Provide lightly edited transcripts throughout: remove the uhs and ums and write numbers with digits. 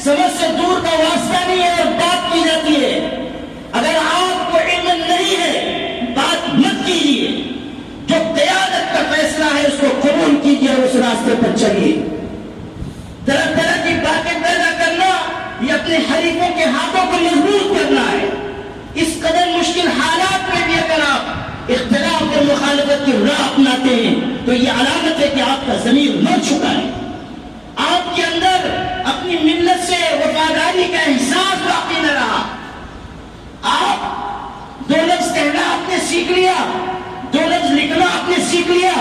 سمجھ سے دور کا واسطہ نہیں ہے اور بات کی جاتی ہے. اگر آپ کو علم نہیں ہے بات مت کیجیے. جو قیادت کا فیصلہ ہے اس کو قبول کیجیے اور اس راستے پر چلیے. طرح طرح کی باتیں پیدا کرنا یہ اپنے حریفوں کے ہاتھوں کو مضبوط کرنا ہے. اس قدر مشکل حالات میں بھی اگر آپ اختلاف اور مخالفت کی راہ اپناتے ہیں تو یہ علامت ہے کہ آپ کا ضمیر مر چکا ہے. آپ کے اندر اپنی ملت سے وفاداری کا احساس باقی نہ رہا. آپ دو لفظ کہنا آپ نے سیکھ لیا, دو لفظ لکھنا آپ نے سیکھ لیا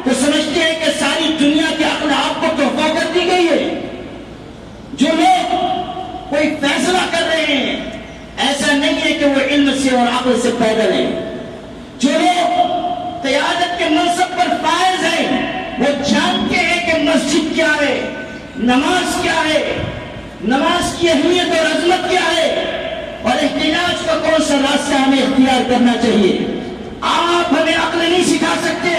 تو سمجھتے ہیں کہ ساری دنیا کی عقل آپ کو تحفہ کر دی گئی ہے. جو لوگ کوئی فیصلہ کر رہے ہیں ایسا نہیں ہے کہ وہ علم سے اور عقل سے پیدل ہیں. جو لوگ قیادت کے منصب پر فائز ہیں وہ جانتے ہیں کہ مسجد کیا ہے, نماز کیا ہے, نماز کی اہمیت اور عظمت کیا ہے اور احتجاج کا کون سا راستہ ہمیں اختیار کرنا چاہیے. آپ ہمیں عقل نہیں سکھا سکتے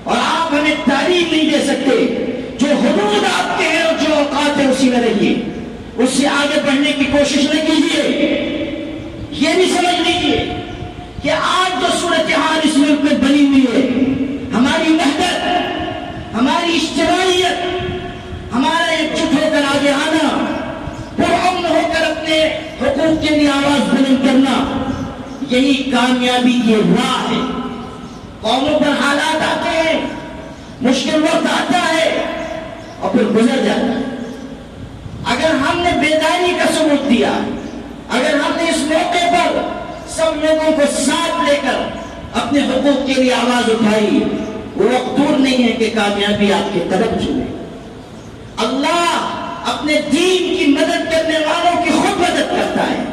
اور آپ ہمیں تعلیم نہیں دے سکتے. جو حدود آپ کے ہیں اور جو اوقات ہے اسی میں رہیے, اس سے آگے بڑھنے کی کوشش نہ کیجیے. یہ بھی سمجھ لیجیے کہ آج جو صورتحال اس ملک میں بنی ہوئی ہے, ہماری وحدت, ہماری اجتماعیت, ہمارا ایک جٹ ہو کر آگے آنا, پرامن ہو کر اپنے حقوق کے لیے آواز بلند کرنا, یہی کامیابی کی راہ ہے. قوموں پر حالات آتے ہیں, مشکل وقت آتا ہے اور پھر گزر جاتا ہے. اگر ہم نے بیداری کا ثبوت دیا, اگر ہم نے اس موقع پر سب لوگوں کو ساتھ لے کر اپنے حقوق کے لیے آواز اٹھائی, وہ وقت دور نہیں ہے کہ کامیابی آپ کے قدم چھوئے. اللہ اپنے دین کی مدد کرنے والوں کی خود مدد کرتا ہے.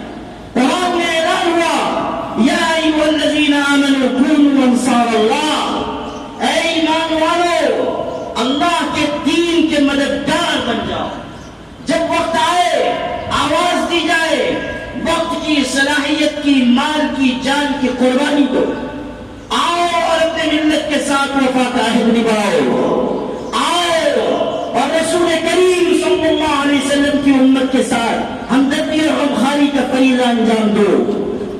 قرآن میں اعلان ہوا یا ایھا الذین آمنوا کونوا انصار اللہ, اے ایمان والو اللہ کے دین کے مددگار بن جاؤ. جب وقت آئے آواز دی جائے, وقت کی, صلاحیت کی, مال کی, جان کی قربانی دو. آؤ اور اپنے ملت کے ساتھ وفا کا عہد نبھاؤ. آؤ اور رسول کریم صلی اللہ علیہ وسلم کی امت کے ساتھ ہمدردی اور غمخواری کا فریضہ انجام دو.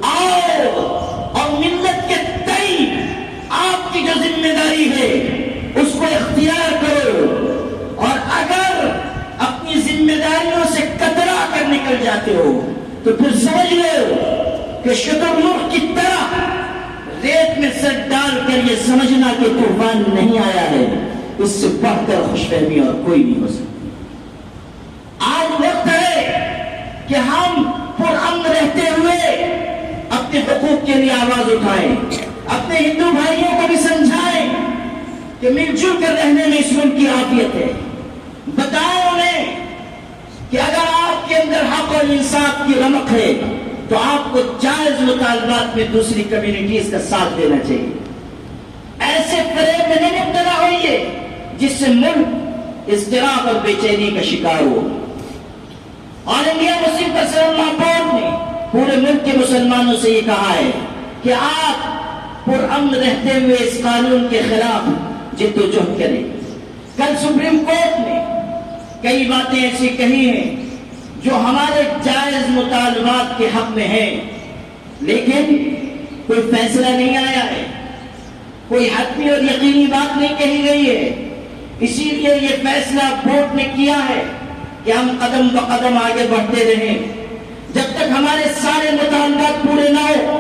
آؤ اور ملت کے تئیں آپ کی جو ذمہ داری ہے اس کو اختیار کرو. اور اگر اپنی ذمہ داریوں سے کترا کر نکل جاتے ہو تو پھر سمجھ لو کہ شترمرغ کی طرح ریت میں سر ڈال کر یہ سمجھنا کہ طوفان نہیں آیا ہے, اس سے بڑھ کر خوش فہمی اور کوئی نہیں ہو سکتی. آج وقت ہے کہ ہم پرامن رہتے ہوئے اپنے حقوق کے لیے آواز اٹھائیں, اپنے ہندو بھائیوں کو بھی سمجھائیں کہ مل جل کر رہنے میں اس ملک کی عافیت ہے. بتائیں انہیں کہ اگر آپ کے اندر حق اور انصاف کی رمق ہے تو آپ کو جائز مطالبات میں دوسری کمیونٹیز کا ساتھ دینا چاہیے. ایسے فریب میں نہیں مبتلا ہوئیے جس سے ملک اضطراب اور بے چینی کا شکار ہو. اور انڈیا مسلم پرسنل بورڈ نے پورے ملک کے مسلمانوں سے یہ کہا ہے کہ آپ پرامن رہتے ہوئے اس قانون کے خلاف جدوجہد کریں. کل سپریم کورٹ نے کئی باتیں ایسی کہی ہیں جو ہمارے جائز مطالبات کے حق میں ہیں, لیکن کوئی فیصلہ نہیں آیا ہے, کوئی حتمی اور یقینی بات نہیں کہی گئی ہے. اسی لیے یہ فیصلہ بورڈ نے کیا ہے کہ ہم قدم بقدم آگے بڑھتے رہیں. جب تک ہمارے سارے مطالبات پورے نہ ہو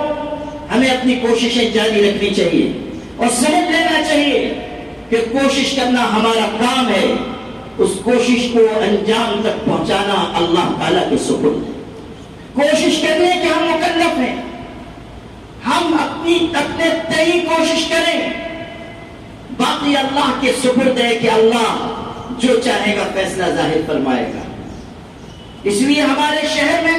ہمیں اپنی کوششیں جاری رکھنی چاہیے اور سمجھ لینا چاہیے کہ کوشش کرنا ہمارا کام ہے, اس کوشش کو انجام تک پہنچانا اللہ تعالیٰ کے سپرد ہے. کوشش کرنے کہ ہم مکلف ہیں, ہم اپنے تئیں کوشش کریں, باقی اللہ کے سپرد ہے کہ اللہ جو چاہے گا فیصلہ ظاہر فرمائے گا. اس لیے ہمارے شہر میں